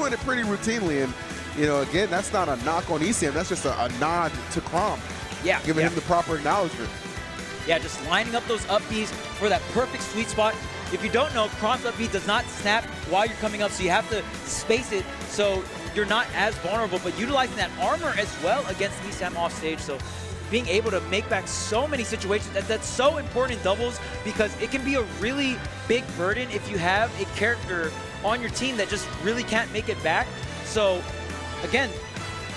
doing it pretty routinely. And, you know, again, that's not a knock on ECM. That's just a nod to Crom. Yeah. Giving him the proper acknowledgement. Yeah, just lining up those up Bs for that perfect sweet spot. If you don't know, Crom's up B does not snap while you're coming up, so you have to space it so you're not as vulnerable, but utilizing that armor as well against ESAM off stage. So being able to make back so many situations, that's so important in doubles because it can be a really big burden if you have a character on your team that just really can't make it back. So again,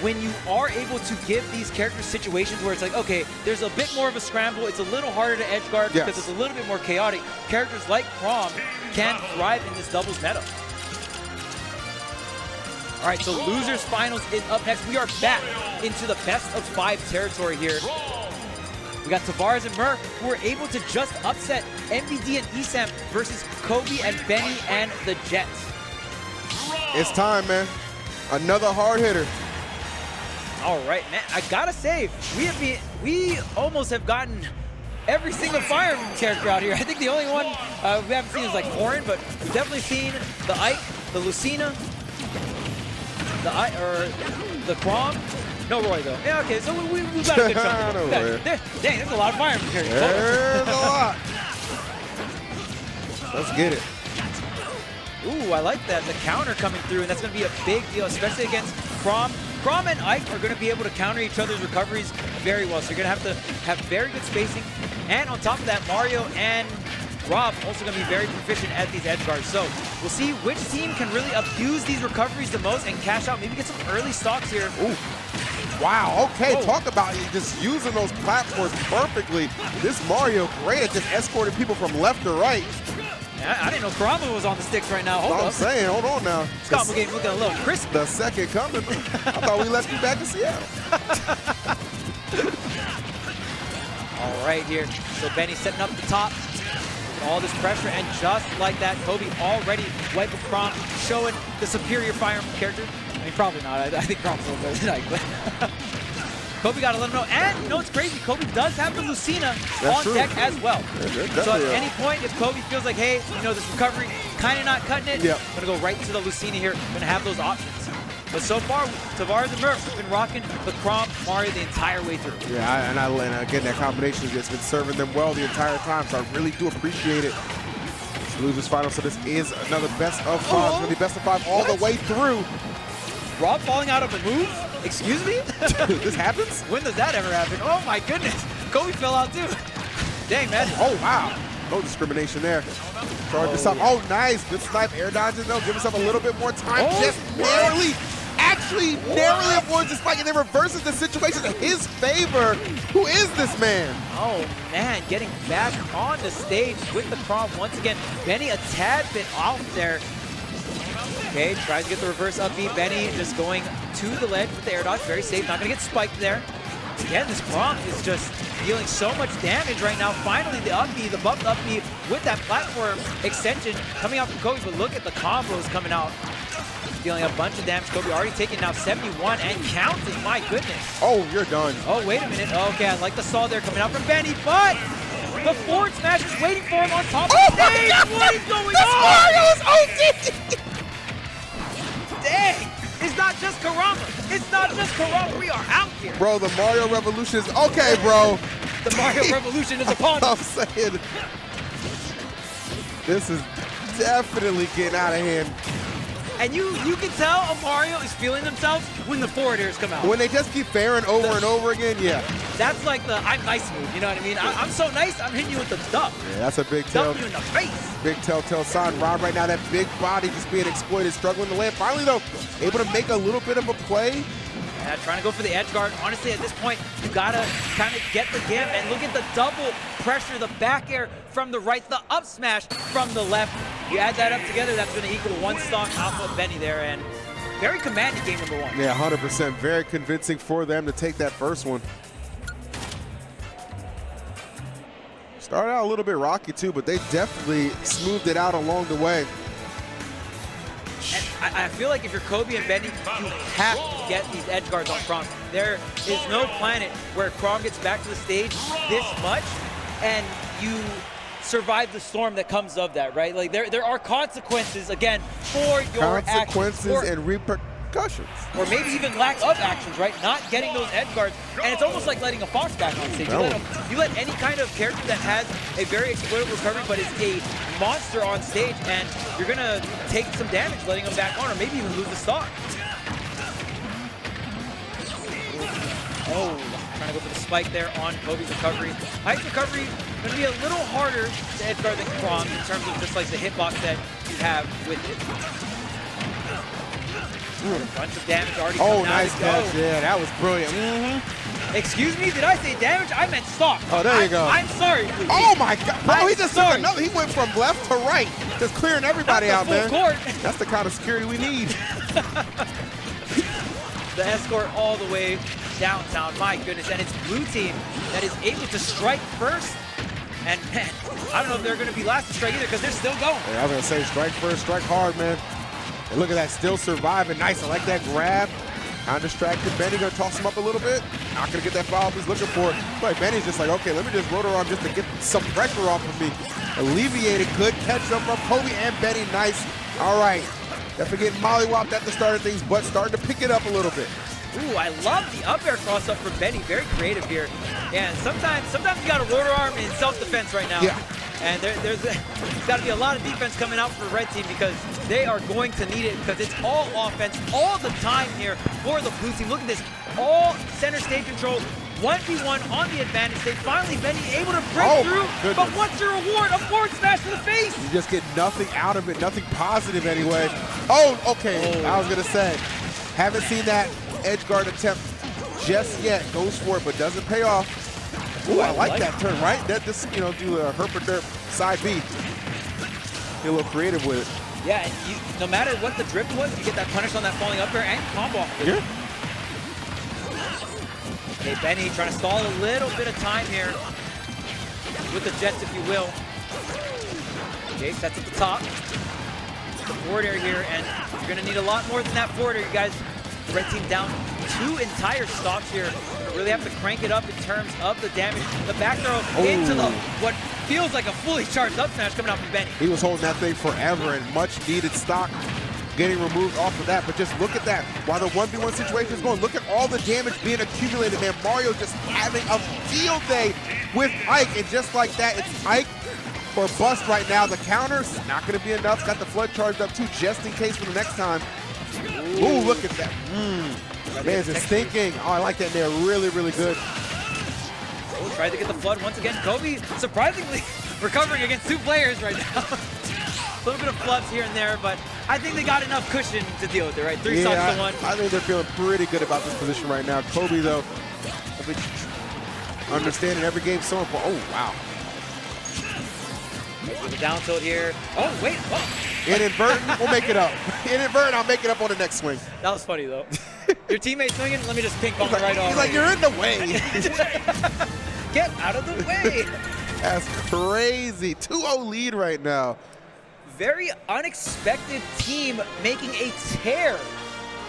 when you are able to give these characters situations where it's like, okay, there's a bit more of a scramble, it's a little harder to edge guard because it's a little bit more chaotic, characters like Crom can thrive in this doubles meta. All right, so losers finals is up next. We are back into the best of 5 territory here. We got Tavares and Merf who were able to just upset MVD and ESAM versus Kobe and Benny and the Jets. It's time, man. Another hard hitter. All right, man, I gotta say, we almost have gotten every single Fire character out here. I think the only one we haven't seen is like Foreign, but we've definitely seen the Ike, the Lucina, the Crom. No Roy though. Yeah, okay, so we got a good chunk of it. Dang, there's a lot of Fire characters. There's a lot. Let's get it. Ooh, I like that. The counter coming through, and that's going to be a big deal, especially against Crom. Crom and Ike are going to be able to counter each other's recoveries very well, so you're going to have very good spacing. And on top of that, Mario and Rob also going to be very proficient at these edge guards. So we'll see which team can really abuse these recoveries the most and cash out, maybe get some early stocks here. Ooh. Wow, okay, talk about just using those platforms perfectly. This Mario, great at just escorting people from left to right. I didn't know Karama was on the sticks right now. Hold up. I'm saying, hold on now. Scott, we're getting looking a little crisp. The second coming. I thought we left you back in Seattle. All right, here. So Benny setting up the top. All this pressure, and just like that, Kobe already wiped with Crom, showing the superior Fire character. I mean, probably not. I think Crom's a little better tonight, but Kobe got to let him know. And you know what's crazy? Kobe does have the Lucina on deck as well. Yeah, so at any point, if Kobe feels like, hey, you know, this recovery kind of not cutting it, I'm going to go right into the Lucina here. Going to have those options. But so far, Tavares and Merf have been rocking the Crom Mario the entire way through. Yeah, and again, that combination has been serving them well the entire time, so I really do appreciate it. Losers final, so this is another best of 5. It's going to be best of 5 all the way through. Rob falling out of a move? Excuse me? This happens? When does that ever happen? Oh my goodness. Kobe fell out too. Dang, man. Oh, wow. No discrimination there. Charge this up. Oh, nice. Good snipe. Air dodging though. Give himself a little bit more time. Just narrowly, actually narrowly avoids the spike, and then reverses the situation in his favor. Who is this man? Oh man, getting back on the stage with the Crom once again. Benny a tad bit off there. Okay, tries to get the reverse up B. Benny just going to the ledge with the air dodge. Very safe, not gonna get spiked there. Again, this Crom is just dealing so much damage right now. Finally, the up B, the bumped up B with that platform extension coming out from Kobe, but look at the combos coming out. Dealing a bunch of damage. Kobe already taking now 71 and counting, my goodness. Oh, you're done. Oh, wait a minute. Okay, I like the saw there coming out from Benny, but the forward smash is waiting for him on top of the stage. What is going on? Mario's OD! Dang! It's not just Karama. It's not just Karama. We are out here. Bro, the Mario Revolution is okay, bro. The Mario Revolution is upon us. I'm saying, this is definitely getting out of hand. And you can tell a Mario is feeling themselves when the forward airs come out. When they just keep fairing over and over again, yeah. That's like the I'm nice move, you know what I mean? I'm so nice, I'm hitting you with the duck. Yeah, that's a big tell. Dump you in the face. Big telltale sign. Rob right now, that big body just being exploited, struggling to land. Finally though, able to make a little bit of a play. Yeah, trying to go for the edge guard. Honestly, at this point, you gotta kind of get the gimp, and look at the double pressure, the back air from the right, the up smash from the left. You add that up together, that's gonna equal one stock off of Benny there, and very commanding game number 1. Yeah, 100%. Very convincing for them to take that first one. Started out a little bit rocky too, but they definitely smoothed it out along the way. And I feel like if you're Kobe and Benny, you have to get these edge guards on Crom. There is no planet where Crom gets back to the stage this much and you survive the storm that comes of that, right? Like there are consequences, again, for your actions. Consequences and repercussions. Or maybe even lack of actions, right? Not getting those edge guards. And it's almost like letting a fox back on stage. You let any kind of character that has a very exploitable recovery but is a monster on stage, and you're going to take some damage letting them back on, or maybe even lose the stock. Oh, trying to go for the spike there on Kobe's recovery. Heights recovery going to be a little harder to edge guard than Krom in terms of just like the hitbox that you have with it. A bunch of damage already coming out. Nice catch. Yeah, that was brilliant. Excuse me, did I say damage? I meant stock. Oh, there you go. I'm sorry, please. Oh my God, bro, he just took another. He went from left to right, just clearing everybody out, man. Court. That's the kind of security we need. The escort all the way downtown, my goodness, and it's blue team that is able to strike first. And man, I don't know if they're going to be last to strike either because they're still going. Yeah, I was going to say strike first, strike hard, man. And look at that, still surviving. Nice, I like that grab. Undistracted. Benny going to toss him up a little bit. Not going to get that foul he's looking for. But Benny's just like, okay, let me just rotor arm just to get some pressure off of me. Alleviated, good catch up from Kobe and Benny. Nice. All right. Definitely getting mollywopped at the start of things, but starting to pick it up a little bit. Ooh, I love the up air cross up from Benny. Very creative here. Yeah, and sometimes you got a rotor arm in self-defense right now. Yeah. And there's got to be a lot of defense coming out for Red Team because they are going to need it because it's all offense all the time here for the blue team. Look at this, all center stage control, 1v1 on the advantage stage. Finally, Benny able to break through, but what's your reward? A forward smash to the face. You just get nothing out of it, nothing positive anyway. Oh, okay, I was going to say, haven't seen that edge guard attempt just yet. Goes for it, but doesn't pay off. Ooh, I like that turn, right? That just, you know, do a herp side B. Get a little creative with it. Yeah, and no matter what the drift was, you get that punish on that falling up there and combo off. Yeah. Okay, Benny trying to stall a little bit of time here with the Jets, if you will. Okay, sets at the top. The forward air here, and you're going to need a lot more than that forward air, you guys. The Red Team down 2 entire stocks here. Really have to crank it up in terms of the damage. The back throw into the what feels like a fully charged up smash coming out from Benny. He was holding that thing forever and much needed stock getting removed off of that. But just look at that. While the 1v1 situation is going, look at all the damage being accumulated, man. Mario just having a field day with Ike. And just like that, it's Ike or bust right now. The counter's not going to be enough. Got the flood charged up too, just in case for the next time. Ooh, look at that. Man's just thinking. Oh, I like that there. Really, really good. Oh, tried to get the flood once again. Kobe surprisingly recovering against 2 players right now. A little bit of flubs here and there, but I think they got enough cushion to deal with it, right? 3 stocks to 1. I think they're feeling pretty good about this position right now. Kobe, though, I think understanding every game so important. Oh, wow. The down tilt here. Oh, wait. Oh. Inadvertent, we'll make it up. Inadvertent, I'll make it up on the next swing. That was funny, though. Your teammate swinging, let me just ping pong right off. He's like, you're in the way. Get out of the way. That's crazy. 2-0 lead right now. Very unexpected team making a tear.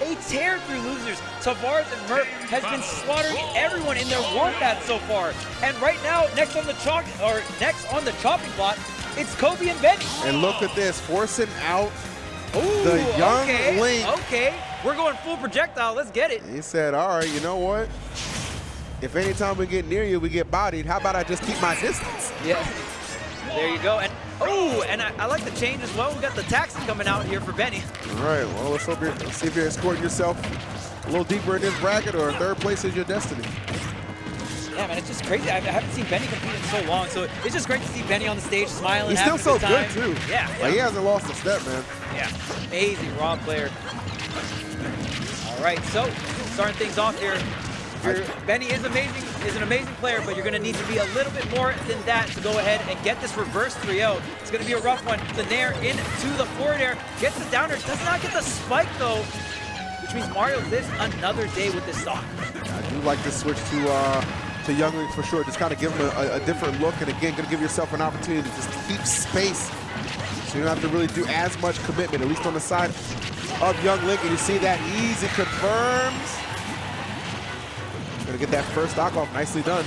A tear through losers. Tavares and Merf has been slaughtering everyone in their warpath so far. And right now, next on the chopping block, it's Kobe and Benny. And look at this, forcing out the young Link. Okay, we're going full projectile. Let's get it. He said, all right, you know what? If anytime we get near you, we get bodied, how about I just keep my distance? Yeah, there you go. And I like the change as well. We got the taxi coming out here for Benny. All right, well, let's see if you're escorting yourself a little deeper in this bracket or third place is your destiny. Yeah, man, it's just crazy. I haven't seen Benny compete in so long, so it's just great to see Benny on the stage smiling. He's still so good, too. Yeah. Like, he hasn't lost a step, man. Yeah, amazing raw player. All right, so starting things off here. Benny is an amazing player, but you're going to need to be a little bit more than that to go ahead and get this reverse 3-0. It's going to be a rough one. The nair into the forward air, gets the downer, does not get the spike though, which means Mario lives another day with this stock. I do like to switch to Youngling for sure. Just kind of give him a different look, and again, going to give yourself an opportunity to just keep space, so you don't have to really do as much commitment, at least on the side of Young Link. And you see that easy confirms. Gonna get that first stock off. Nicely done.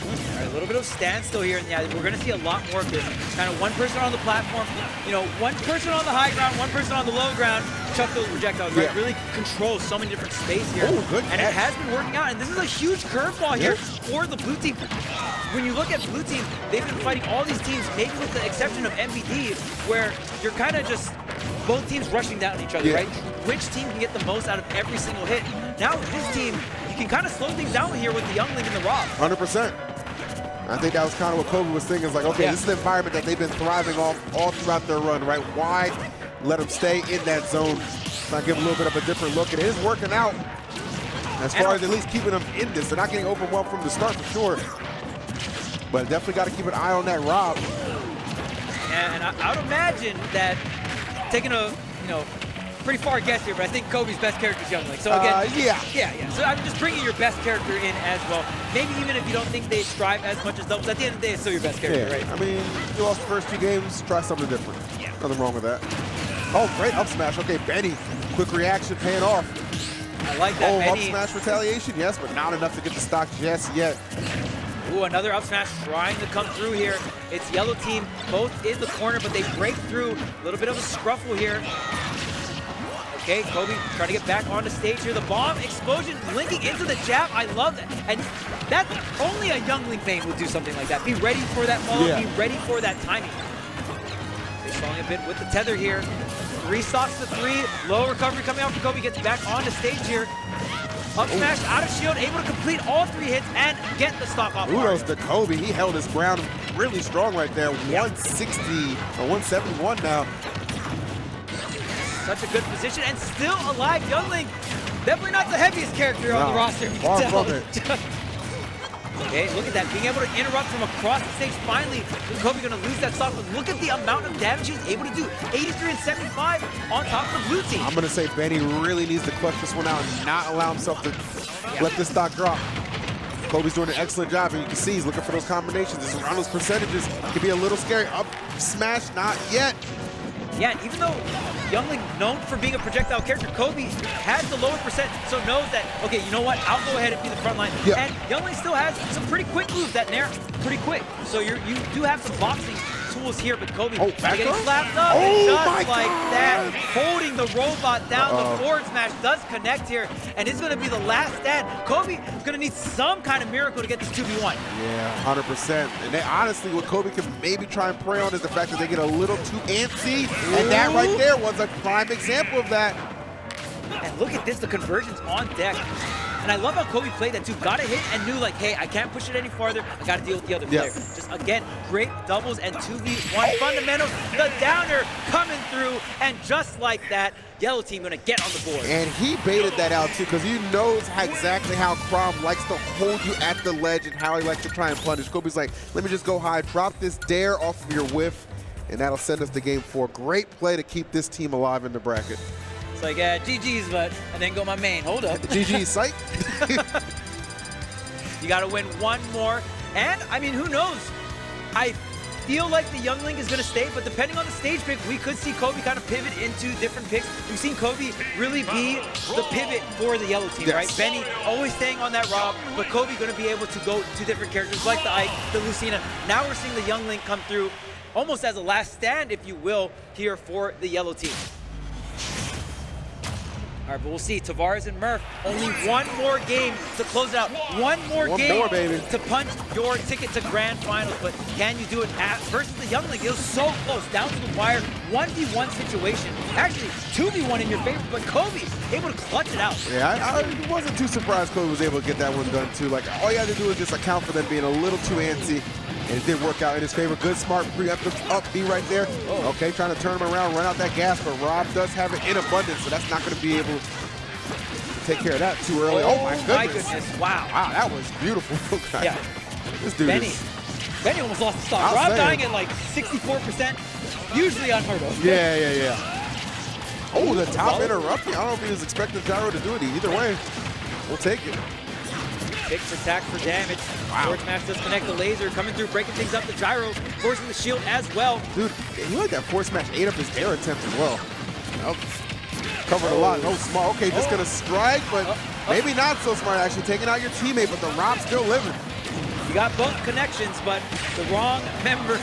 All right, little bit of standstill here, and yeah, we're going to see a lot more of this. Kind of one person on the platform, you know, one person on the high ground, one person on the low ground, chuck those projectiles, right? Really control so many different space here. Oh, good and it has been working out, and this is a huge curveball here for the blue team. When you look at blue team, they've been fighting all these teams, maybe with the exception of MVD, where you're kind of just both teams rushing down each other, right? Which team can get the most out of every single hit? Now with this team, you can kind of slow things down here with the Youngling and the Rob. 100%. I think that was kind of what Kobe was thinking. Is like, okay, this is the environment that they've been thriving off all throughout their run, right? Why let them stay in that zone? Try to give a little bit of a different look. It is working out as far as at least keeping them in this. They're not getting overwhelmed from the start for sure. But definitely got to keep an eye on that Rob. Yeah, and I would imagine that taking a, you know, pretty far guess here, but I think Kobe's best character is Youngling. So again, yeah. So I'm just bringing your best character in as well. Maybe even if you don't think they strive as much as doubles, at the end of the day, it's still your best character, right? I mean, you lost the first 2 games, try something different. Yeah. Nothing wrong with that. Oh, great up smash. Okay, Benny, quick reaction paying off. I like that, Benny. Up smash retaliation, yes, but not enough to get the stock just yet. Ooh, another up smash trying to come through here. It's yellow team, both in the corner, but they break through. A little bit of a scruffle here. Okay, Kobe trying to get back on the stage here. The bomb explosion linking into the jab. I love that. And that's only a Youngling main would do something like that. Be ready for that follow, be ready for that timing. They're falling a bit with the tether here. 3 stocks to 3. Low recovery coming out for Kobe. Gets back on the stage here. Up smash out of shield, able to complete all 3 hits and get the stock off. Kudos to Kobe. He held his ground really strong right there. 160 or 171 now. Such a good position and still alive. Youngling, definitely not the heaviest character on the roster. Far from it. Okay, look at that, being able to interrupt from across the stage. Finally, Kobe gonna lose that stock, but look at the amount of damage he's able to do. 83 and 75 on top of the blue team. I'm gonna say Benny really needs to clutch this one out and not allow himself to let this stock drop. Kobe's doing an excellent job, and you can see he's looking for those combinations. This around those percentages can be a little scary. Up smash, not yet. Yeah, and even though Youngling known for being a projectile character, Kobe has the lower percent, so knows that, okay, you know what, I'll go ahead and be the front line. And Youngling still has some pretty quick moves that nair pretty quick. So you do have some boxing tools here, but Kobe getting slapped up, and just like that, holding the robot down. The forward smash does connect here, and it's going to be the last stand. Kobe is going to need some kind of miracle to get this 2v1. Yeah, 100%. And they, honestly, what Kobe can maybe try and prey on is the fact that they get a little too antsy, and that right there was a prime example of that. And look at this, the conversions on deck. And I love how Kobe played that too. Got a hit and knew like, hey, I can't push it any farther. I got to deal with the other player. Just again, great doubles and 2v1 fundamentals. The downer coming through, and just like that, yellow team gonna get on the board. And he baited that out too, because he knows exactly how Crom likes to hold you at the ledge and how he likes to try and punish. Kobe's like, let me just go high, drop this dare off of your whiff, and that'll send us to game 4. Great play to keep this team alive in the bracket. It's like, GG's, but I didn't go my main. Hold up. GG's, psych. You got to win one more. And, I mean, who knows? I feel like the Youngling is going to stay, but depending on the stage pick, we could see Kobe kind of pivot into different picks. We've seen Kobe really be the pivot for the yellow team, right? Benny always staying on that Rob, but Kobe going to be able to go to different characters like the Ike, the Lucina. Now we're seeing the Youngling come through almost as a last stand, if you will, here for the yellow team. All right, but we'll see. Tavares and Merf, only one more game to close it out. One more game to punch your ticket to grand finals. But can you do it versus the Youngling? It was so close, down to the wire. 1v1 situation. Actually, 2v1 in your favor, but Kobe able to clutch it out. Yeah, I wasn't too surprised Kobe was able to get that one done too. Like, all you had to do is just account for them being a little too antsy. And it did work out in his favor. Good, smart, preemptive up B right there. Okay, trying to turn him around, run out that gas, but Rob does have it in abundance, so that's not going to be able to take care of that too early. Oh my goodness. Wow. Wow, that was beautiful. Yeah. This dude Benny almost lost the stock. Rob dying at like 64%, usually unheard of. Yeah. Oh, the top interrupting. I don't know if he was expecting Gyro to do it. Either way, we'll take it. Pick for attack for damage. Forward smash does connect the laser, coming through, breaking things up. The gyro, forcing the shield as well. Dude, you like that forward smash ate up his air attempt as well. Covered a lot, no small. Okay, just gonna strike, but maybe not so smart actually. Taking out your teammate, but the Rob's still living. You got both connections, but the wrong member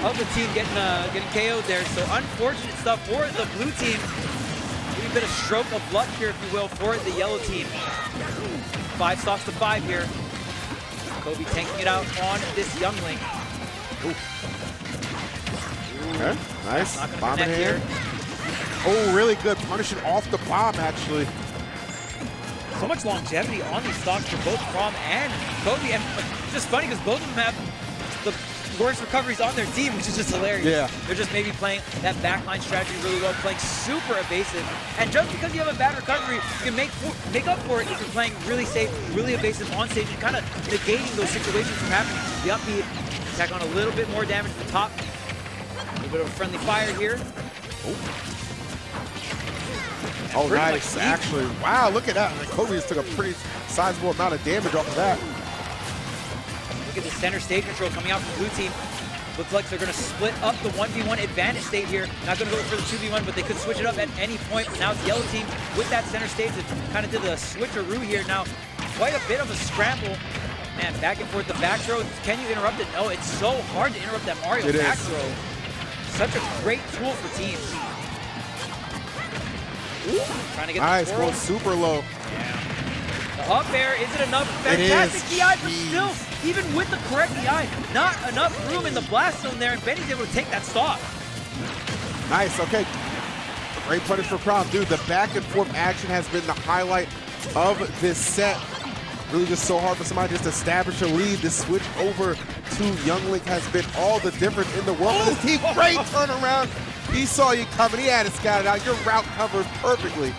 of the team getting KO'd there. So unfortunate stuff for the blue team. Maybe a bit of stroke of luck here, if you will, for the yellow team. 5 stocks to 5 here. Kobe tanking it out on this youngling. Okay, nice. Not gonna Bomb in connect here. Oh, really good. Punishing off the bomb, actually. So much longevity on these stocks for both Prom and Kobe. And it's just funny because both of them have the worst recoveries on their team, which is just hilarious. Yeah. They're just maybe playing that backline strategy really well, playing super evasive. And just because you have a bad recovery, you can make up for it if you're playing really safe, really evasive on stage and kind of negating those situations from happening. The upbeat, tack on a little bit more damage at the top. A little bit of a friendly fire here. Oh, nice, actually. Wow, look at that. Kobe just took a pretty sizable amount of damage off of that. Look at the center stage control coming out from the blue team. Looks like they're going to split up the 1v1 advantage state here. Not going to go for the 2v1, but they could switch it up at any point. But now it's yellow team with that center stage that kind of did the switcheroo here. Now, quite a bit of a scramble. Man, back and forth the back throw. Can you interrupt it? No, it's so hard to interrupt that Mario back throw. Such a great tool for teams. Trying to get nice, the going super low. Yeah. The up air, is it enough? Fantastic DI, but still, even with the correct DI, not enough room in the blast zone there, and Benny's able to take that stock. Nice, okay. Great punish for Prom. Dude, the back and forth action has been the highlight of this set. Really just so hard for somebody just to establish a lead. This switch over to Younglink has been all the difference in the world for this team. Great turnaround. He saw you coming. He had it scouted out. Your route covered perfectly.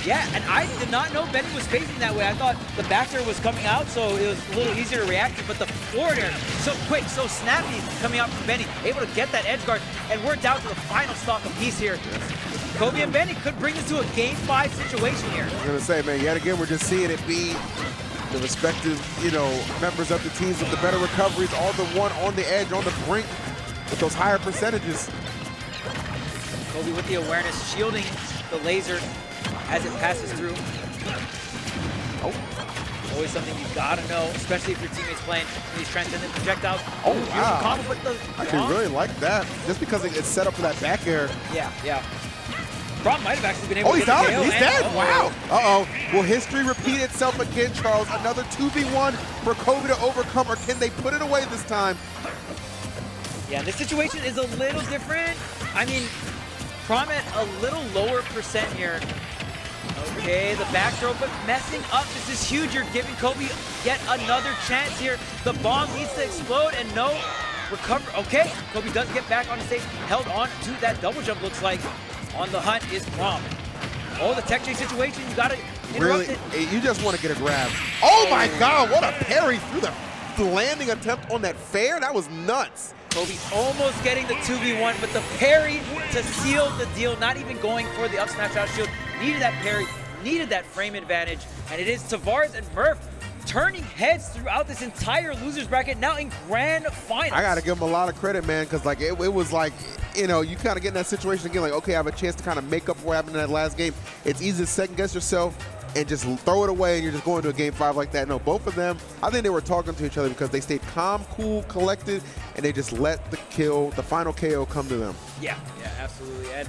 Yeah, and I did not know Benny was facing that way. I thought the back air was coming out, so it was a little easier to react to, but the forward air, so quick, so snappy coming out from Benny, able to get that edge guard, and we're down to the final stock apiece here. Kobe and Benny could bring this to a Game 5 situation here. I was going to say, man, yet again, we're just seeing it be the respective, members of the teams with the better recoveries, all the one on the edge, on the brink, with those higher percentages. Kobe with the awareness, shielding the laser as it passes through. Always something you gotta know, especially if your teammate's playing these transcendent projectiles. Oh, wow. I actually really like that, just because it's set up for that back air. Yeah, yeah. Prom might have actually been able to he's get out. the KO. He's dead. Wow. Will history repeat itself again, Charles? Another 2v1 for Kobe to overcome, or can they put it away this time? Yeah, this situation is a little different. I mean, Prom at a little lower percent here. Okay, the back throw, but messing up. This is huge. You're giving Kobe yet another chance here. The bomb needs to explode and no recover. Okay, Kobe does get back on the stage. Held on to that double jump, looks like. On the hunt is Prom. Oh, the tech chase situation. You got to interrupt it. You just want to get a grab. Oh, my God. What a parry through the landing attempt on that fair. That was nuts. Kobe almost getting the 2v1, but the parry to seal the deal. Not even going for the up smash out shield. Needed that parry, needed that frame advantage. And it is Tavares and Merf turning heads throughout this entire losers bracket, now in grand finals. I got to give him a lot of credit, man, because it was like, you kind of get in that situation again, like, okay, I have a chance to kind of make up for what happened in that last game. It's easy to second guess yourself and just throw it away, and you're just going to a Game 5 like that. No, both of them, I think they were talking to each other because they stayed calm, cool, collected, and they just let the final KO come to them. Yeah, absolutely. And